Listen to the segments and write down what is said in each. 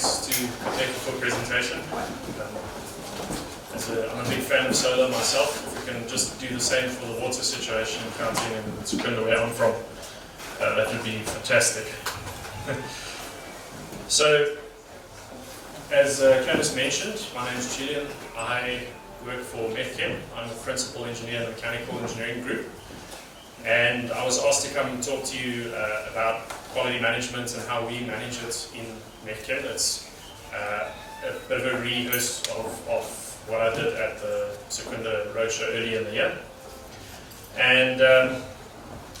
thanks to Megchem for presentation. I'm a big fan of solar myself. If we can just do the same for the water situation in Gauteng and Secunda, where I'm from, that would be fantastic. So, as Candice mentioned, my name is Julian. I work for Megchem. I'm the principal engineer in the mechanical engineering group. And I was asked to come and talk to you about quality management and how we manage it in Megchem. It's a bit of a rehearse of what I did at the Secunda Roadshow earlier in the year. And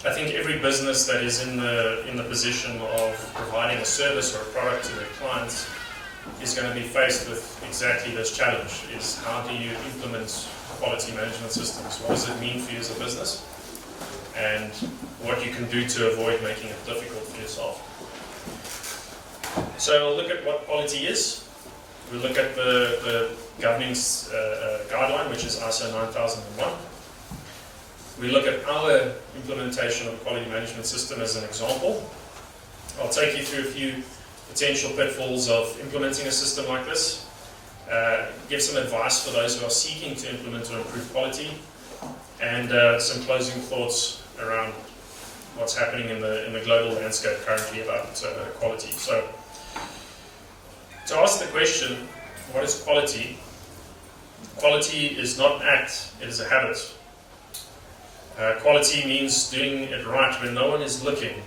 I think every business that is in the position of providing a service or a product to their clients is going to be faced with exactly this challenge, is how do you implement quality management systems? What does it mean for you as a business? And what you can do to avoid making it difficult for yourself. So we'll look at what quality is. We'll look at the governing guideline, which is ISO 9001. We look at our implementation of a quality management system as an example. I'll take you through a few potential pitfalls of implementing a system like this, give some advice for those who are seeking to implement or improve quality, and some closing thoughts around what's happening in the global landscape currently about quality. So, to ask the question, what is quality? Quality is not an act, it is a habit. Quality means doing it right when no one is looking.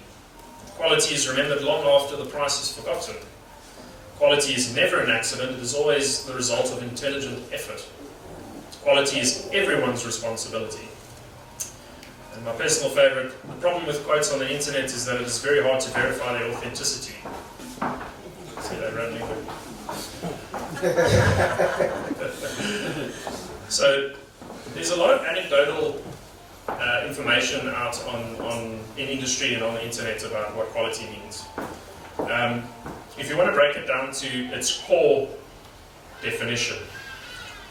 Quality is remembered long after the price is forgotten. Quality is never an accident, it is always the result of intelligent effort. Quality is everyone's responsibility. And my personal favorite, the problem with quotes on the internet is that it is very hard to verify their authenticity. See that rambling? So there's a lot of anecdotal information out in industry and on the internet about what quality means. If you want to break it down to its core definition,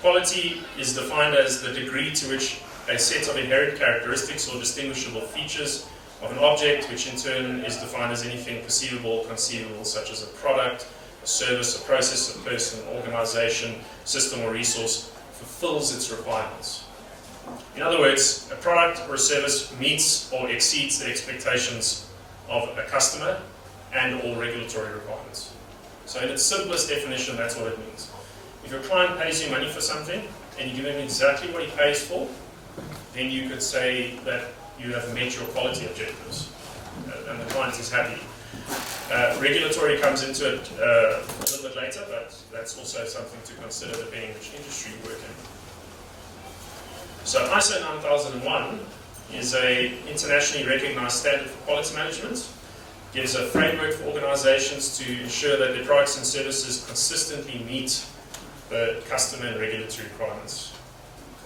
quality is defined as the degree to which a set of inherent characteristics or distinguishable features of an object, which in turn is defined as anything perceivable or conceivable, such as a product, a service, a process, a person, organization, system, or resource, fulfills its requirements. In other words, a product or a service meets or exceeds the expectations of a customer and all regulatory requirements. So in its simplest definition, that's what it means. If your client pays you money for something and you give him exactly what he pays for, then you could say that you have met your quality objectives and the client is happy. Regulatory comes into it a little bit later, but that's also something to consider depending which industry you work in. So ISO 9001 is an internationally recognized standard for quality management. It gives a framework for organizations to ensure that their products and services consistently meet the customer and regulatory requirements.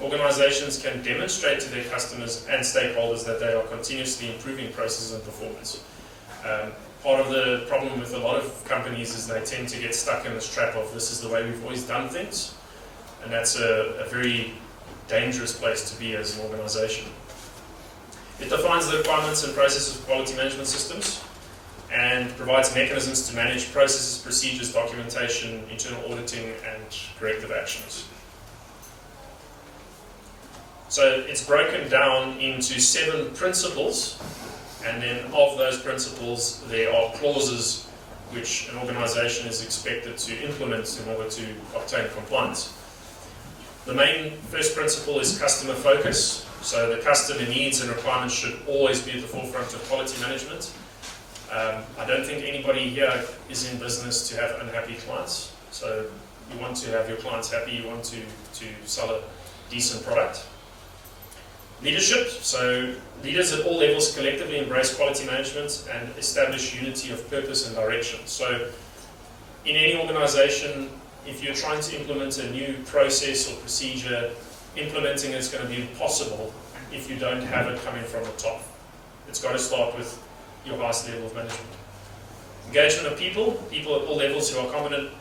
Organizations can demonstrate to their customers and stakeholders that they are continuously improving processes and performance. Part of the problem with a lot of companies is they tend to get stuck in this trap of this is the way we've always done things, and that's a very dangerous place to be as an organization. It defines the requirements and processes of quality management systems and provides mechanisms to manage processes, procedures, documentation, internal auditing, and corrective actions. So it's broken down into 7 principles, and then of those principles there are clauses which an organization is expected to implement in order to obtain compliance. The main first principle is customer focus. So the customer needs and requirements should always be at the forefront of quality management. I don't think anybody here is in business to have unhappy clients. So you want to have your clients happy, you want to sell a decent product. Leadership, so leaders at all levels collectively embrace quality management and establish unity of purpose and direction. So in any organization, if you're trying to implement a new process or procedure, implementing it is going to be impossible if you don't have it coming from the top. It's got to start with your highest level of management. Engagement of people at all levels who are competent,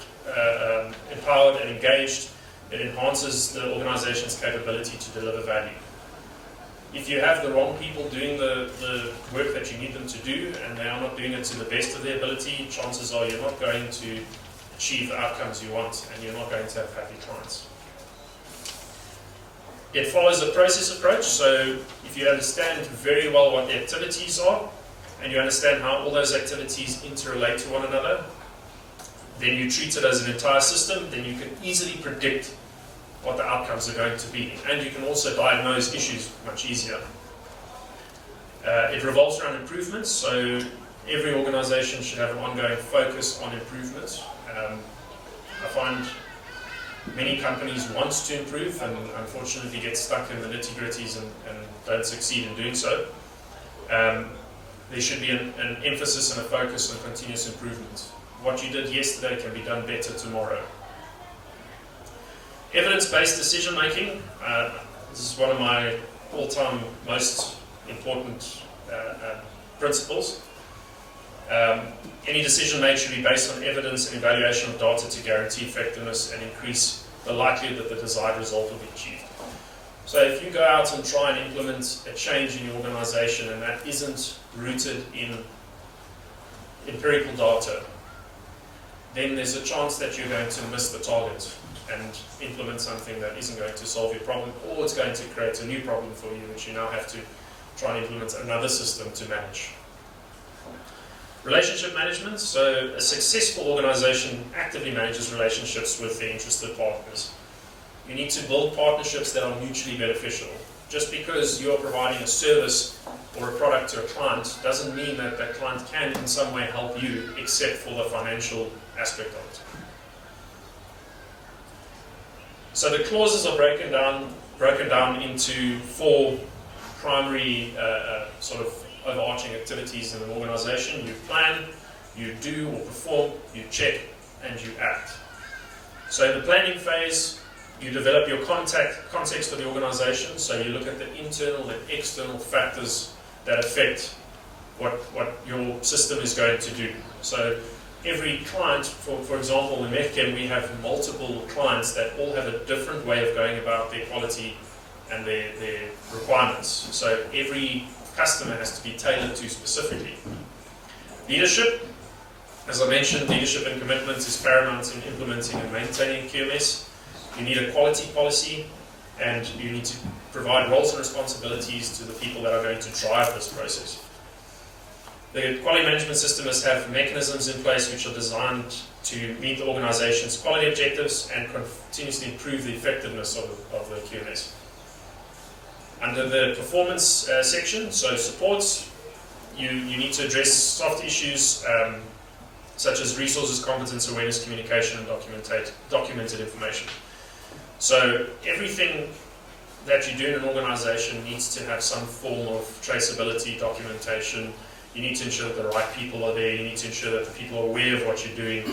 empowered and engaged, it enhances the organization's capability to deliver value. If you have the wrong people doing the work that you need them to do and they are not doing it to the best of their ability, chances are you're not going to achieve the outcomes you want, and you're not going to have happy clients. It follows a process approach, so if you understand very well what the activities are, and you understand how all those activities interrelate to one another, then you treat it as an entire system, then you can easily predict what the outcomes are going to be, and you can also diagnose issues much easier. It revolves around improvements, so every organization should have an ongoing focus on improvements. I find many companies want to improve and unfortunately get stuck in the nitty-gritties and don't succeed in doing so. There should be an emphasis and a focus on continuous improvement. What you did yesterday can be done better tomorrow. Evidence-based decision making. This is one of my all-time most important principles. Any decision made should be based on evidence and evaluation of data to guarantee effectiveness and increase the likelihood that the desired result will be achieved. So if you go out and try and implement a change in your organization and that isn't rooted in empirical data, then there's a chance that you're going to miss the target and implement something that isn't going to solve your problem, or it's going to create a new problem for you, which you now have to try and implement another system to manage. Relationship management. So a successful organization actively manages relationships with their interested partners. You need to build partnerships that are mutually beneficial. Just because you're providing a service or a product to a client doesn't mean that that client can in some way help you, except for the financial aspect of it. So the clauses are broken down into four primary sort of overarching activities in an organization. You plan, you do or perform, you check, and you act. So in the planning phase, you develop your context of the organization, so you look at the internal and external factors that affect what your system is going to do. So every client, for example, in Megchem, we have multiple clients that all have a different way of going about their quality and their requirements. So every customer has to be tailored to specifically. Leadership, as I mentioned, leadership and commitment is paramount in implementing and maintaining QMS. You need a quality policy, and you need to provide roles and responsibilities to the people that are going to drive this process. The quality management system must have mechanisms in place which are designed to meet the organization's quality objectives and continuously improve the effectiveness of the QMS. Under the performance section, so supports, you need to address soft issues such as resources, competence, awareness, communication, and documented information. So everything that you do in an organization needs to have some form of traceability, documentation. You need to ensure that the right people are there. You need to ensure that the people are aware of what you're doing.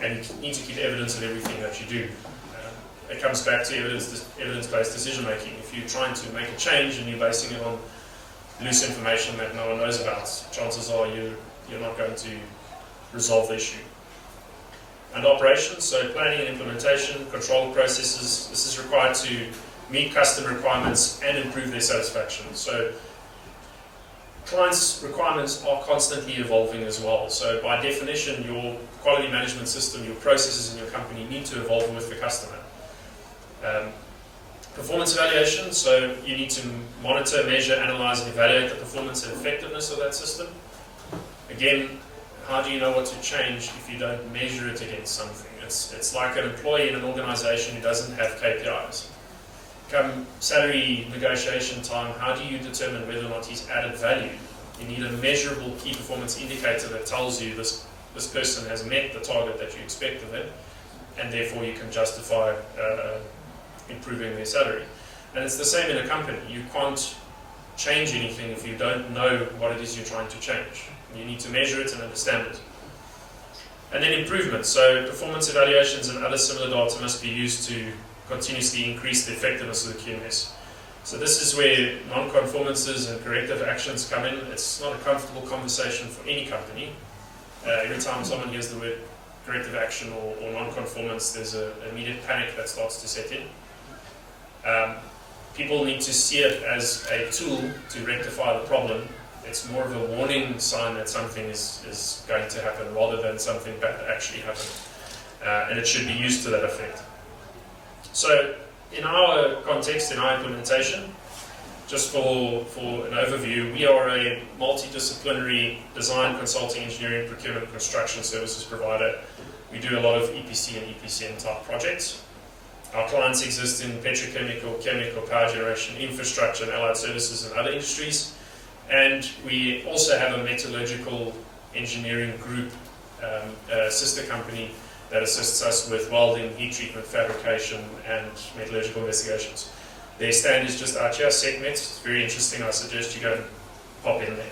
And you need to keep evidence of everything that you do. It comes back to evidence-based decision-making. If you're trying to make a change and you're basing it on loose information that no one knows about, chances are you're not going to resolve the issue. And operations, so planning and implementation, control processes. This is required to meet customer requirements and improve their satisfaction. So clients' requirements are constantly evolving as well. So by definition, your quality management system, your processes in your company need to evolve with the customer. Performance evaluation, so you need to monitor, measure, analyze, and evaluate the performance and effectiveness of that system. Again, how do you know what to change if you don't measure it against something? It's like an employee in an organization who doesn't have KPIs. Come salary negotiation time, how do you determine whether or not he's added value? You need a measurable key performance indicator that tells you this person has met the target that you expect of him, and therefore you can justify improving their salary. And it's the same in a company. You can't change anything if you don't know what it is you're trying to change. You need to measure it and understand it. And then improvement. So performance evaluations and other similar data must be used to continuously increase the effectiveness of the QMS. So this is where non-conformances and corrective actions come in. It's not a comfortable conversation for any company. Every time someone hears the word corrective action or non-conformance, there's an immediate panic that starts to set in. People need to see it as a tool to rectify the problem It's more of a warning sign that something is going to happen rather than something bad actually happened. And it should be used to that effect. So in our context, in our implementation, just for an overview, we are a multidisciplinary design, consulting, engineering, procurement, construction services provider. We do a lot of EPC and EPCM type projects. Our clients exist in petrochemical, chemical, power generation, infrastructure, and allied services and other industries. And we also have a metallurgical engineering group, a sister company that assists us with welding, heat treatment, fabrication, and metallurgical investigations. Their stand is just out here, SecMet. It's very interesting. I suggest you go and pop in there.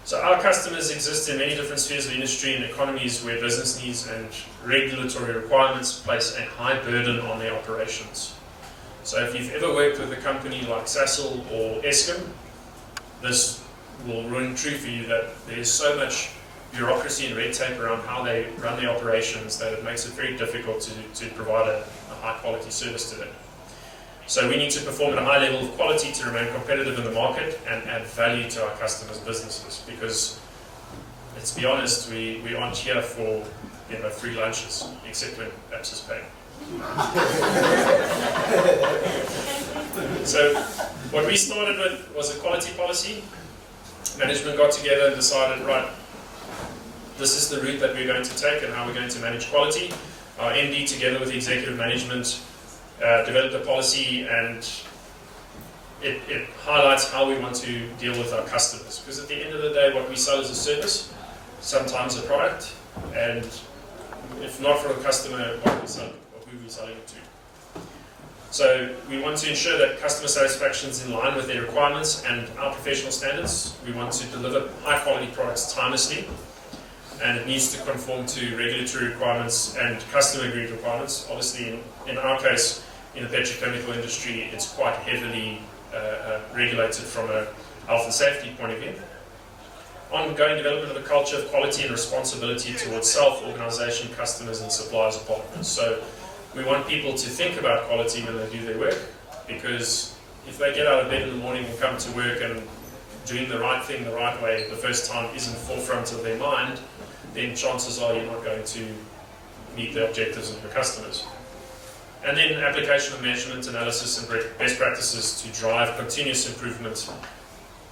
So our customers exist in many different spheres of industry and economies where business needs and regulatory requirements place a high burden on their operations. So if you've ever worked with a company like Sasol or Eskom, this will ring true for you that there is so much bureaucracy and red tape around how they run their operations that it makes it very difficult to provide a high quality service to them. So we need to perform at a high level of quality to remain competitive in the market and add value to our customers' businesses, because let's be honest, we aren't here for free lunches, except when perhaps is paid. So what we started with was a quality policy. Management got together and decided, right, this is the route that we're going to take and how we're going to manage quality. Our MD, together with the executive management, developed a policy, and it highlights how we want to deal with our customers. Because at the end of the day, what we sell is a service, sometimes a product, and if not for a customer, what we will be selling it to. So we want to ensure that customer satisfaction is in line with their requirements and our professional standards. We want to deliver high quality products timelessly, and it needs to conform to regulatory requirements and customer agreed requirements. Obviously, in our case, in the petrochemical industry, it's quite heavily regulated from a health and safety point of view. Ongoing development of a culture of quality and responsibility towards self, organisation, customers and suppliers and partners. So we want people to think about quality when they do their work, because if they get out of bed in the morning and come to work and doing the right thing the right way the first time isn't forefront of their mind, then chances are you're not going to meet the objectives of your customers. And then application of measurement, analysis and best practices to drive continuous improvement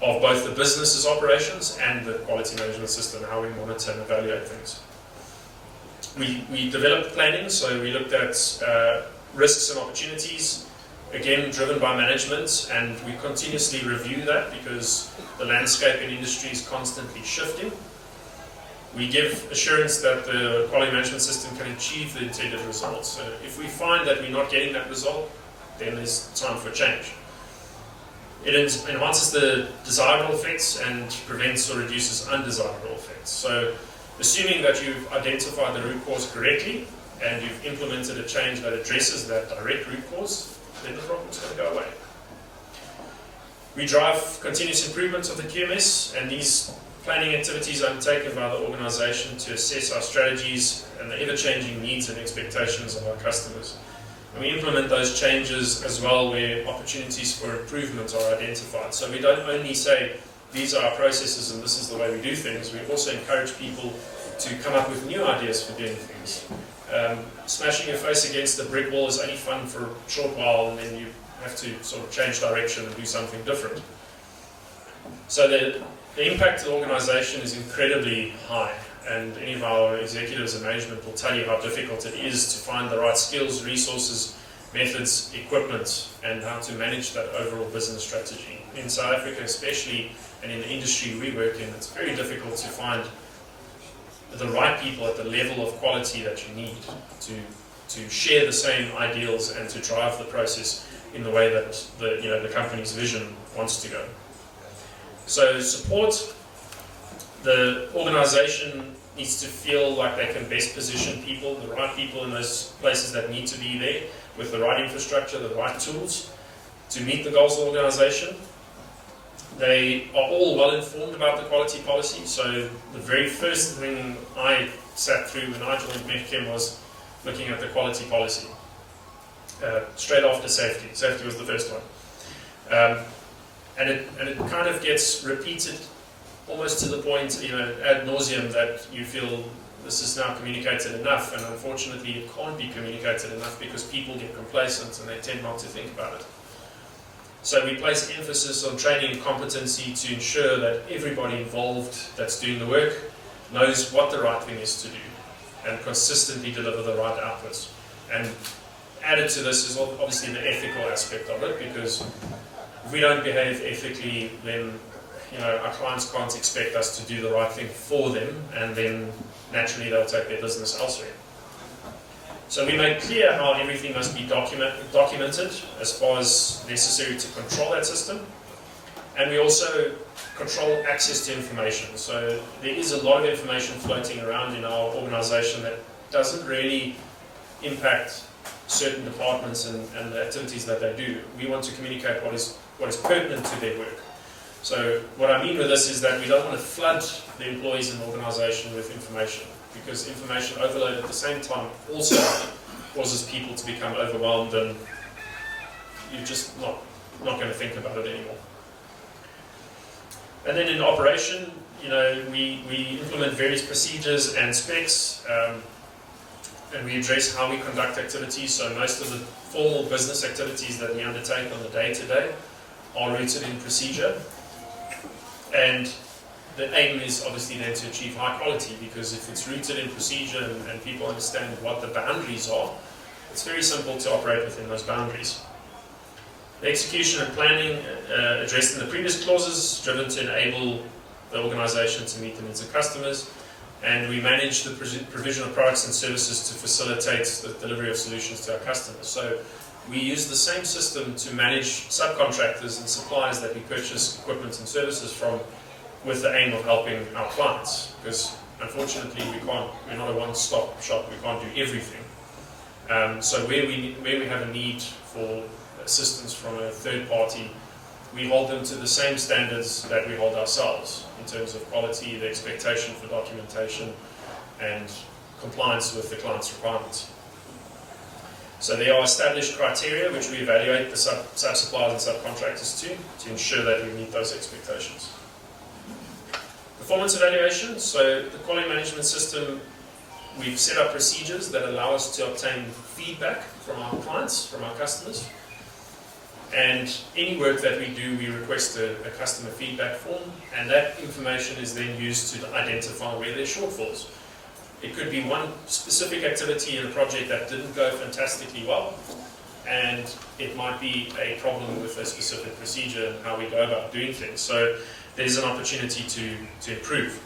of both the business's operations and the quality management system, how we monitor and evaluate things. We developed planning, so we looked at risks and opportunities, again driven by management, and we continuously review that because the landscape in industry is constantly shifting. We give assurance that the quality management system can achieve the intended results. So if we find that we're not getting that result, then there's time for change. It enhances the desirable effects and prevents or reduces undesirable effects. So assuming that you've identified the root cause correctly and you've implemented a change that addresses that direct root cause, then the problem's going to go away. We drive continuous improvement of the QMS, and these planning activities are undertaken by the organisation to assess our strategies and the ever-changing needs and expectations of our customers. And we implement those changes as well where opportunities for improvement are identified. So we don't only say, these are our processes and this is the way we do things, we also encourage people to come up with new ideas for doing things. Smashing your face against the brick wall is only fun for a short while, and then you have to sort of change direction and do something different. So the impact of the organisation is incredibly high, and any of our executives and management will tell you how difficult it is to find the right skills, resources, methods, equipment, and how to manage that overall business strategy. In South Africa especially, and in the industry we work in, it's very difficult to find the right people at the level of quality that you need to share the same ideals and to drive the process in the way that the company's vision wants to go. So support, the organisation needs to feel like they can best position people, the right people in those places that need to be there, with the right infrastructure, the right tools to meet the goals of the organisation. They are all well informed about the quality policy, so the very first thing I sat through when I joined Megchem was looking at the quality policy. Straight after safety. Safety was the first one. And it kind of gets repeated almost to the point, ad nauseum, that you feel this is now communicated enough, and unfortunately it can't be communicated enough because people get complacent and they tend not to think about it. So we place emphasis on training and competency to ensure that everybody involved that's doing the work knows what the right thing is to do and consistently deliver the right outputs. And added to this is obviously the ethical aspect of it, because if we don't behave ethically, then our clients can't expect us to do the right thing for them, and then naturally they'll take their business elsewhere. So we make clear how everything must be documented as far as necessary to control that system, and we also control access to information. So there is a lot of information floating around in our organization that doesn't really impact certain departments and the activities that they do. We want to communicate what is pertinent to their work. So what I mean with this is that we don't want to flood the employees in the organization with information, because information overload at the same time also causes people to become overwhelmed, and you're just not going to think about it anymore. And then in operation, we implement various procedures and specs, and we address how we conduct activities. So most of the formal business activities that we undertake on the day-to-day are rooted in procedure. And the aim is obviously then to achieve high quality, because if it's rooted in procedure and people understand what the boundaries are, it's very simple to operate within those boundaries. The execution and planning addressed in the previous clauses, driven to enable the organization to meet the needs of customers, and we manage the provision of products and services to facilitate the delivery of solutions to our customers. So we use the same system to manage subcontractors and suppliers that we purchase equipment and services from, with the aim of helping our clients, because unfortunately we're not a one-stop shop, we can't do everything. So where we have a need for assistance from a third party, we hold them to the same standards that we hold ourselves in terms of quality, the expectation for documentation, and compliance with the client's requirements. So there are established criteria which we evaluate the sub-suppliers and subcontractors to ensure that we meet those expectations. Performance evaluation. So the quality management system, we've set up procedures that allow us to obtain feedback from our clients, from our customers. And any work that we do, we request a customer feedback form, and that information is then used to identify where there are shortfalls. It could be one specific activity in a project that didn't go fantastically well, and it might be a problem with a specific procedure and how we go about doing things. So there's an opportunity to improve.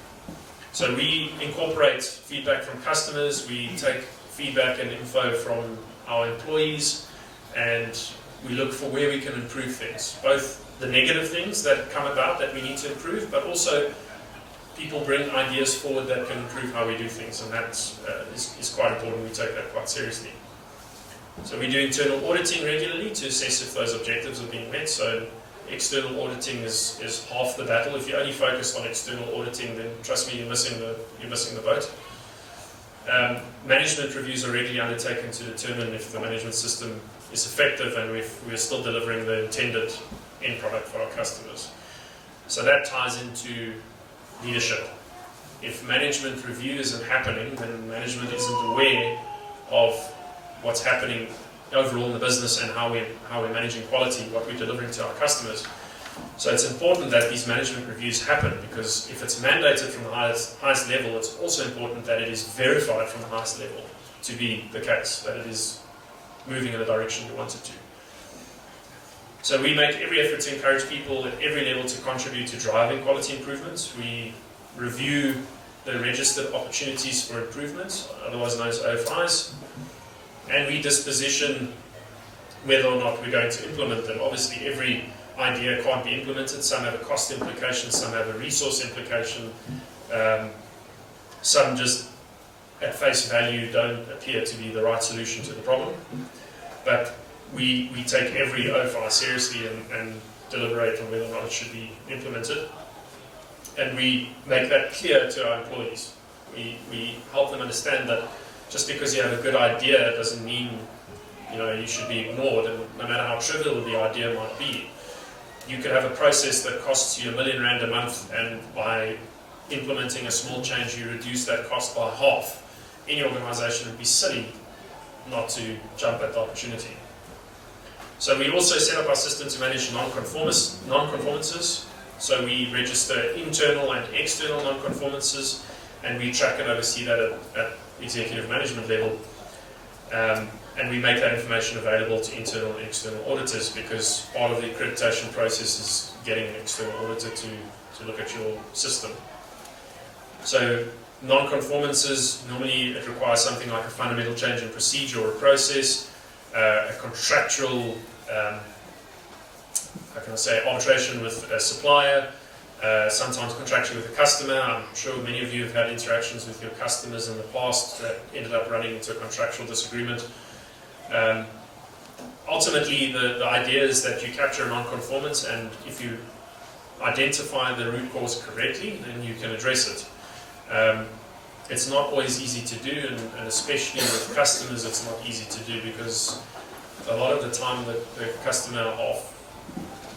So we incorporate feedback from customers, we take feedback and info from our employees, and we look for where we can improve things, both the negative things that come about that we need to improve, but also people bring ideas forward that can improve how we do things, and that is quite important. We take that quite seriously. So we do internal auditing regularly to assess if those objectives are being met. So external auditing is half the battle. If you only focus on external auditing, then trust me, you're missing the boat. Management reviews are regularly undertaken to determine if the management system is effective and if we're still delivering the intended end product for our customers. So that ties into leadership. If management review isn't happening, then management isn't aware of what's happening overall in the business and how we're managing quality, what we're delivering to our customers. So it's important that these management reviews happen, because if it's mandated from the highest level, it's also important that it is verified from the highest level to be the case, that it is moving in the direction we want it to. So we make every effort to encourage people at every level to contribute to driving quality improvements. We review the registered opportunities for improvements, otherwise known as OFIs, and we disposition whether or not we're going to implement them. Obviously, every idea can't be implemented. Some have a cost implication, some have a resource implication, some just at face value don't appear to be the right solution to the problem. But we take every OFI seriously and deliberate on whether or not it should be implemented. And we make that clear to our employees. We help them understand that just because you have a good idea doesn't mean you should be ignored, and no matter how trivial the idea might be. you could have a process that costs you R1 million a month, and by implementing a small change, you reduce that cost by half. Any organization would be silly not to jump at the opportunity. So we also set up our system to manage non-conformances. So we register internal and external non-conformances, and we track and oversee that at executive management level. And we make that information available to internal and external auditors, because part of the accreditation process is getting an external auditor to look at your system. So non-conformances, normally it requires something like a fundamental change in procedure or a process, a contractual, how can I say, arbitration with a supplier, sometimes contractually with a customer. I'm sure many of you have had interactions with your customers in the past that ended up running into a contractual disagreement. Ultimately, the idea is that you capture a non-conformance, and if you identify the root cause correctly, then you can address it. It's not always easy to do, and especially with customers, it's not easy to do, because a lot of the time the customer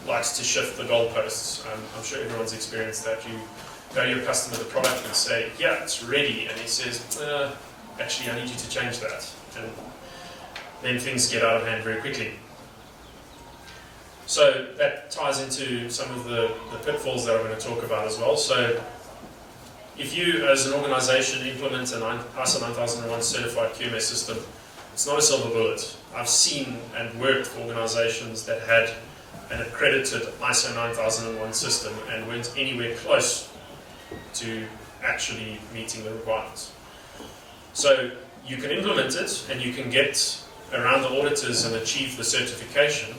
likes to shift the goalposts. I'm sure everyone's experienced that. You go to your customer the product and say, yeah, it's ready, and he says, actually, I need you to change that. And then things get out of hand very quickly. So that ties into some of the pitfalls that I'm going to talk about as well. So if you, as an organization, implement an ISO 9001 certified QMS system, it's not a silver bullet. I've seen and worked for organizations that had an accredited ISO 9001 system and weren't anywhere close to actually meeting the requirements. So you can implement it, and you can get around the auditors and achieve the certification.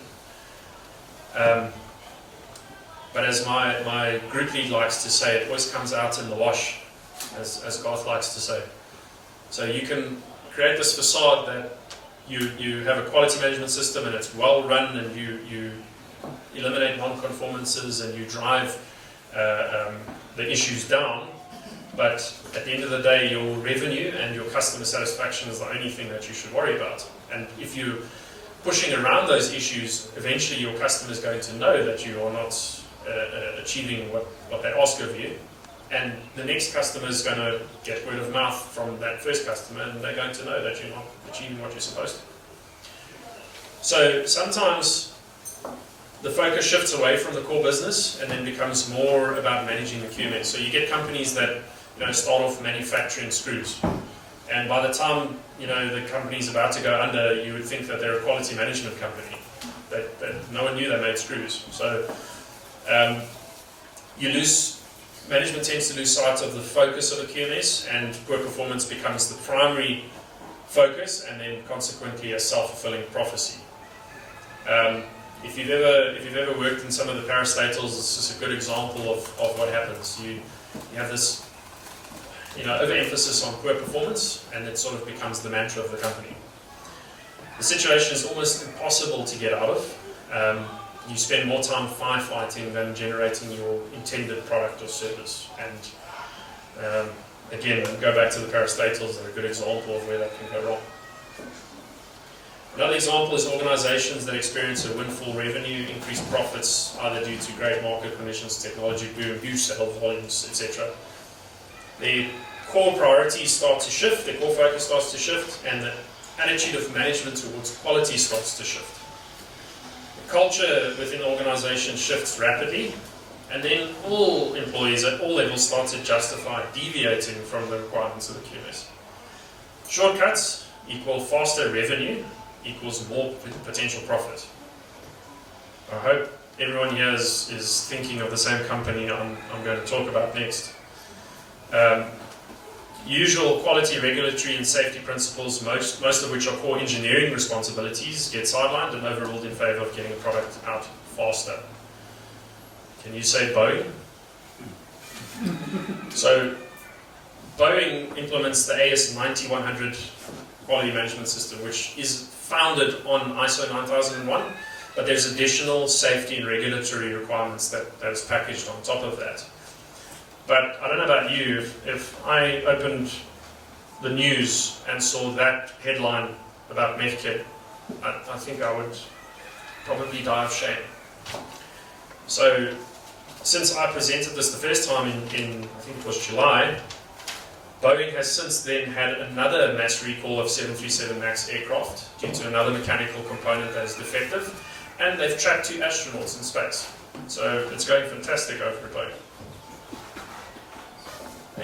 But as my group lead likes to say, it always comes out in the wash, as Garth likes to say. So you can create this facade that you have a quality management system and it's well run, and you eliminate non-conformances and you drive the issues down. But at the end of the day, your revenue and your customer satisfaction is the only thing that you should worry about. And if you're pushing around those issues, eventually your customer is going to know that you are not achieving what they ask of you. And the next customer is going to get word of mouth from that first customer, and they're going to know that you're not achieving what you're supposed to. So sometimes the focus shifts away from the core business and then becomes more about managing the QMS. So you get companies that start off manufacturing screws, and by the time the company's about to go under, you would think that they're a quality management company. That no one knew they made screws. So management tends to lose sight of the focus of the QMS, and poor performance becomes the primary focus, and then consequently a self-fulfilling prophecy. If you've ever worked in some of the parastatals, it's just a good example of what happens. You have this overemphasis on poor performance, and it sort of becomes the mantra of the company. The situation is almost impossible to get out of. You spend more time firefighting than generating your intended product or service. And again, go back to the parastatals, they're a good example of where that can go wrong. Another example is organizations that experience a windfall revenue, increased profits, either due to great market conditions, technology boom, huge sales volumes, etc. Their core priorities start to shift, their core focus starts to shift, and the attitude of management towards quality starts to shift. The culture within the organization shifts rapidly, and then all employees at all levels start to justify deviating from the requirements of the QMS. Shortcuts equal faster revenue equals more potential profit. I hope everyone here is thinking of the same company I'm going to talk about next. Usual quality, regulatory and safety principles, most of which are core engineering responsibilities, get sidelined and overruled in favor of getting a product out faster. Can you say Boeing? So Boeing implements the AS 9100 quality management system, which is founded on ISO 9001, but there's additional safety and regulatory requirements that is packaged on top of that. But I don't know about you, if I opened the news and saw that headline about Megchem, I think I would probably die of shame. So since I presented this the first time in I think it was July, Boeing has since then had another mass recall of 737 MAX aircraft due to another mechanical component that is defective, and they've trapped 2 astronauts in space. So it's going fantastic over at Boeing.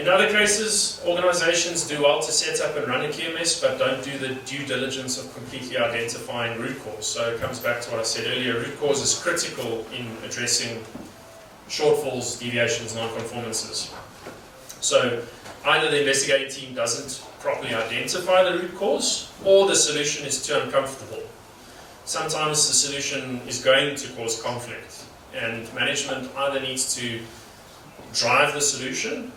In other cases, organizations do well to set up and run a QMS, but don't do the due diligence of completely identifying root cause. So it comes back to what I said earlier, root cause is critical in addressing shortfalls, deviations, non-conformances. So either the investigating team doesn't properly identify the root cause, or the solution is too uncomfortable. Sometimes the solution is going to cause conflict, and management either needs to drive the solution,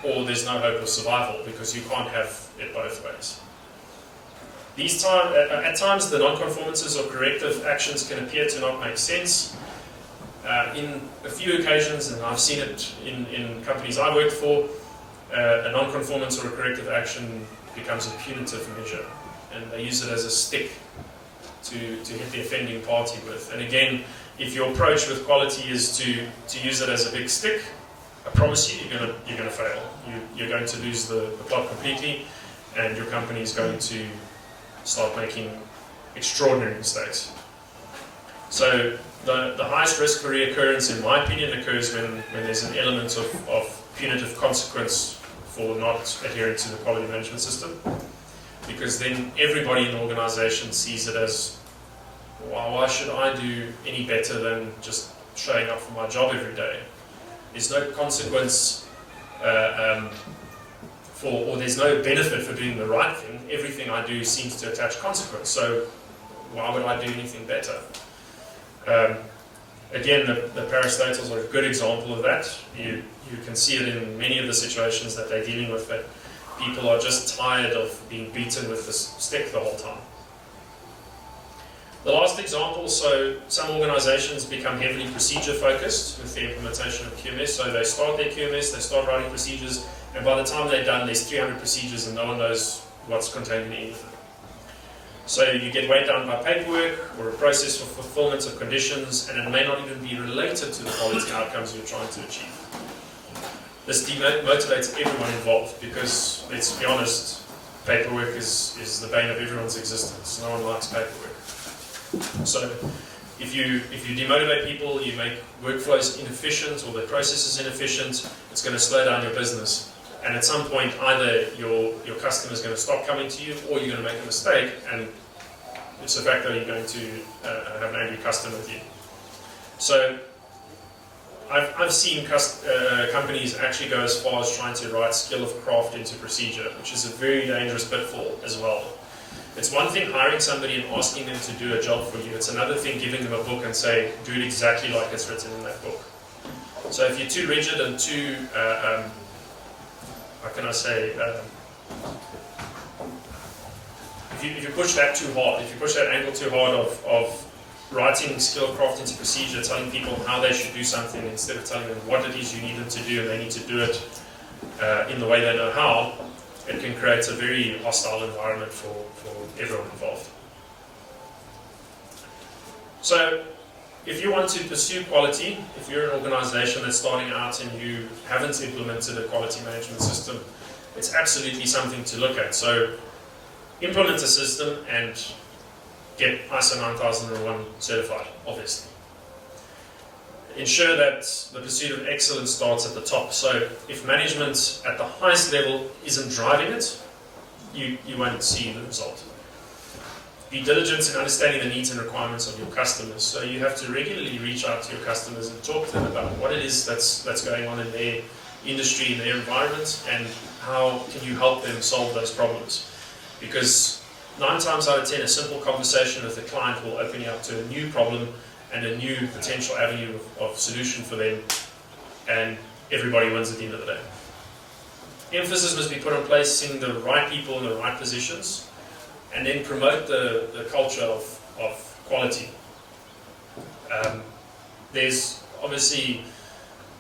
or there's no hope of survival, because you can't have it both ways. At times, the non-conformances or corrective actions can appear to not make sense. In a few occasions, and I've seen it in companies I worked for, a non-conformance or a corrective action becomes a punitive measure, and they use it as a stick to hit the offending party with. And again, if your approach with quality is to use it as a big stick, I promise you, you're going to fail. You're going to lose the plot completely, and your company is going to start making extraordinary mistakes. So the highest risk for reoccurrence, in my opinion, occurs when there's an element of punitive consequence for not adhering to the quality management system, because then everybody in the organization sees it as, well, why should I do any better than just showing up for my job every day? There's no consequence or there's no benefit for doing the right thing. Everything I do seems to attach consequence, so why would I do anything better? Again, the parastatals are a good example of that. You can see it in many of the situations that they're dealing with, that people are just tired of being beaten with this stick the whole time. The last example, so some organizations become heavily procedure focused with the implementation of QMS. So they start their QMS, they start writing procedures, and by the time they're done, there's 300 procedures and no one knows what's contained in anything. So you get weighed down by paperwork or a process for fulfillment of conditions, and it may not even be related to the quality outcomes you're trying to achieve. This demotivates everyone involved because, let's be honest, paperwork is the bane of everyone's existence. No one likes paperwork. So if you demotivate people, you make workflows inefficient or the process is inefficient, it's going to slow down your business. And at some point, either your customer is going to stop coming to you, or you're going to make a mistake, and it's a fact that you're going to have an angry customer with you. So I've seen companies actually go as far as trying to write skill of craft into procedure, which is a very dangerous pitfall as well. It's one thing hiring somebody and asking them to do a job for you. It's another thing giving them a book and say, do it exactly like it's written in that book. So if you're too rigid and too, how can I say, if you push that too hard, if you push that angle too hard of writing skill craft into procedure, telling people how they should do something instead of telling them what it is you need them to do and they need to do it in the way they know how, it can create a very hostile environment for everyone involved. So if you want to pursue quality, if you're an organization that's starting out and you haven't implemented a quality management system, it's absolutely something to look at. So implement a system and get ISO 9001 certified, obviously. Ensure that the pursuit of excellence starts at the top. So if management at the highest level isn't driving it, you won't see the result. Be diligent in understanding the needs and requirements of your customers. So you have to regularly reach out to your customers and talk to them about what it is that's going on in their industry, in their environment, and how can you help them solve those problems. Because 9 times out of 10, a simple conversation with a client will open you up to a new problem and a new potential avenue of solution for them, and everybody wins at the end of the day. Emphasis must be put on placing the right people in the right positions, and then promote the culture of quality. There's obviously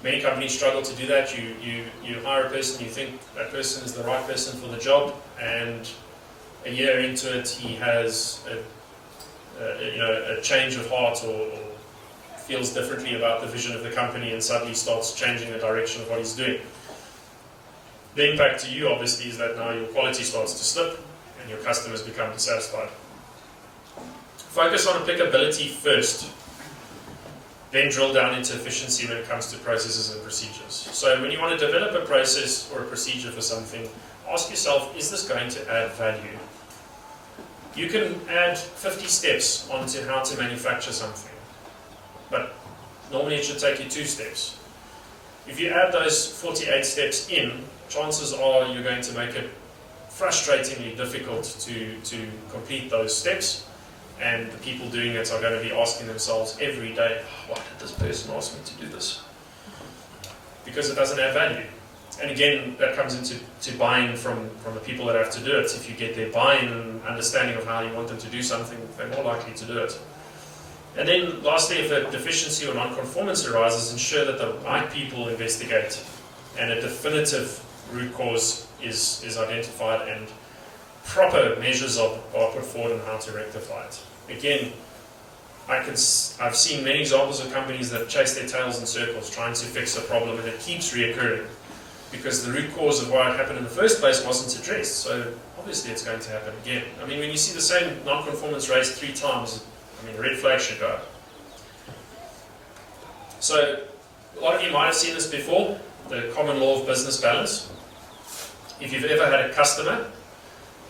many companies struggle to do that. You hire a person, you think that person is the right person for the job, and a year into it he has a change of heart or feels differently about the vision of the company and suddenly starts changing the direction of what he's doing. The impact to you, obviously, is that now your quality starts to slip and your customers become dissatisfied. Focus on applicability first, then drill down into efficiency when it comes to processes and procedures. So when you want to develop a process or a procedure for something, ask yourself, is this going to add value? You can add 50 steps onto how to manufacture something, but normally it should take you 2 steps. If you add those 48 steps in, chances are you're going to make it frustratingly difficult to complete those steps, and the people doing it are going to be asking themselves every day, why did this person ask me to do this? Because it doesn't add value. And again, that comes into buy-in from the people that have to do it. If you get their buy-in and understanding of how you want them to do something, they're more likely to do it. And then lastly, if a deficiency or non-conformance arises, ensure that the right people investigate and a definitive root cause is identified and proper measures are put forward on how to rectify it. Again, I've seen many examples of companies that chase their tails in circles trying to fix a problem, and it keeps reoccurring because the root cause of why it happened in the first place wasn't addressed. So obviously it's going to happen again. I mean, when you see the same non-conformance raised 3 times, I mean, red flag should go. So a lot of you might have seen this before, the common law of business balance. If you've ever had a customer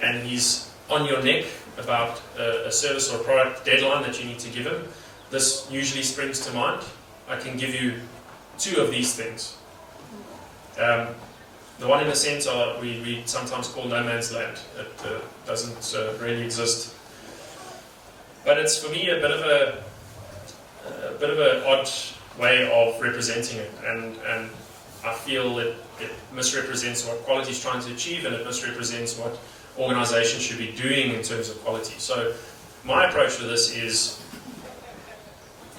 and he's on your neck about a service or a product deadline that you need to give him, this usually springs to mind. I can give you 2 of these things. The one in the center we sometimes call no man's land. It doesn't really exist, but it's for me a bit of an odd way of representing it, and I feel it misrepresents what quality is trying to achieve, and it misrepresents what organizations should be doing in terms of quality. So my approach to this is,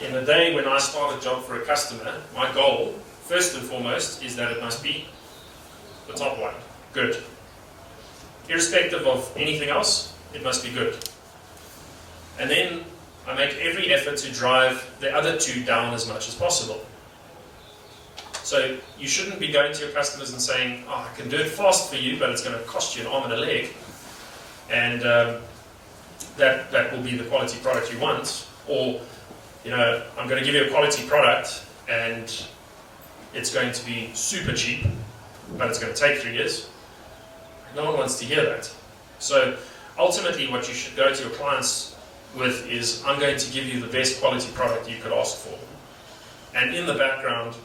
in the day when I start a job for a customer, my goal, first and foremost, is that it must be the top one, good. Irrespective of anything else, it must be good. And then I make every effort to drive the other 2 down as much as possible. So you shouldn't be going to your customers and saying, oh, I can do it fast for you, but it's going to cost you an arm and a leg. And that will be the quality product you want. Or, I'm going to give you a quality product and it's going to be super cheap, but it's going to take 3 years. No one wants to hear that. So ultimately what you should go to your clients with is, I'm going to give you the best quality product you could ask for. And in the background,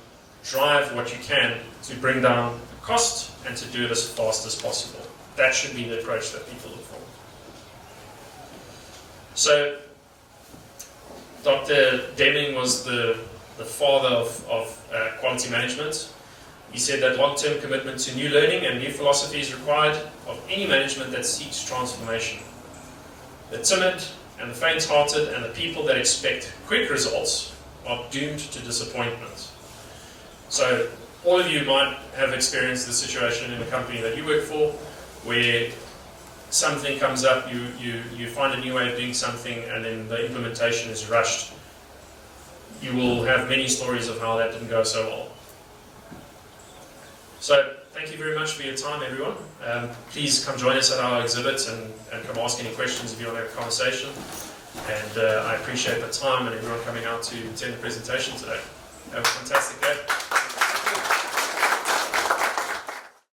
drive what you can to bring down the cost and to do it as fast as possible. That should be the approach that people look for. So Dr. Deming was the father of quality management. He said that long-term commitment to new learning and new philosophy is required of any management that seeks transformation. The timid and the faint-hearted and the people that expect quick results are doomed to disappointment. So all of you might have experienced the situation in the company that you work for, where something comes up, you find a new way of doing something, and then the implementation is rushed. You will have many stories of how that didn't go so well. So thank you very much for your time, everyone. Please come join us at our exhibit and come ask any questions if you want to have a conversation. And I appreciate the time and everyone coming out to attend the presentation today. Have a fantastic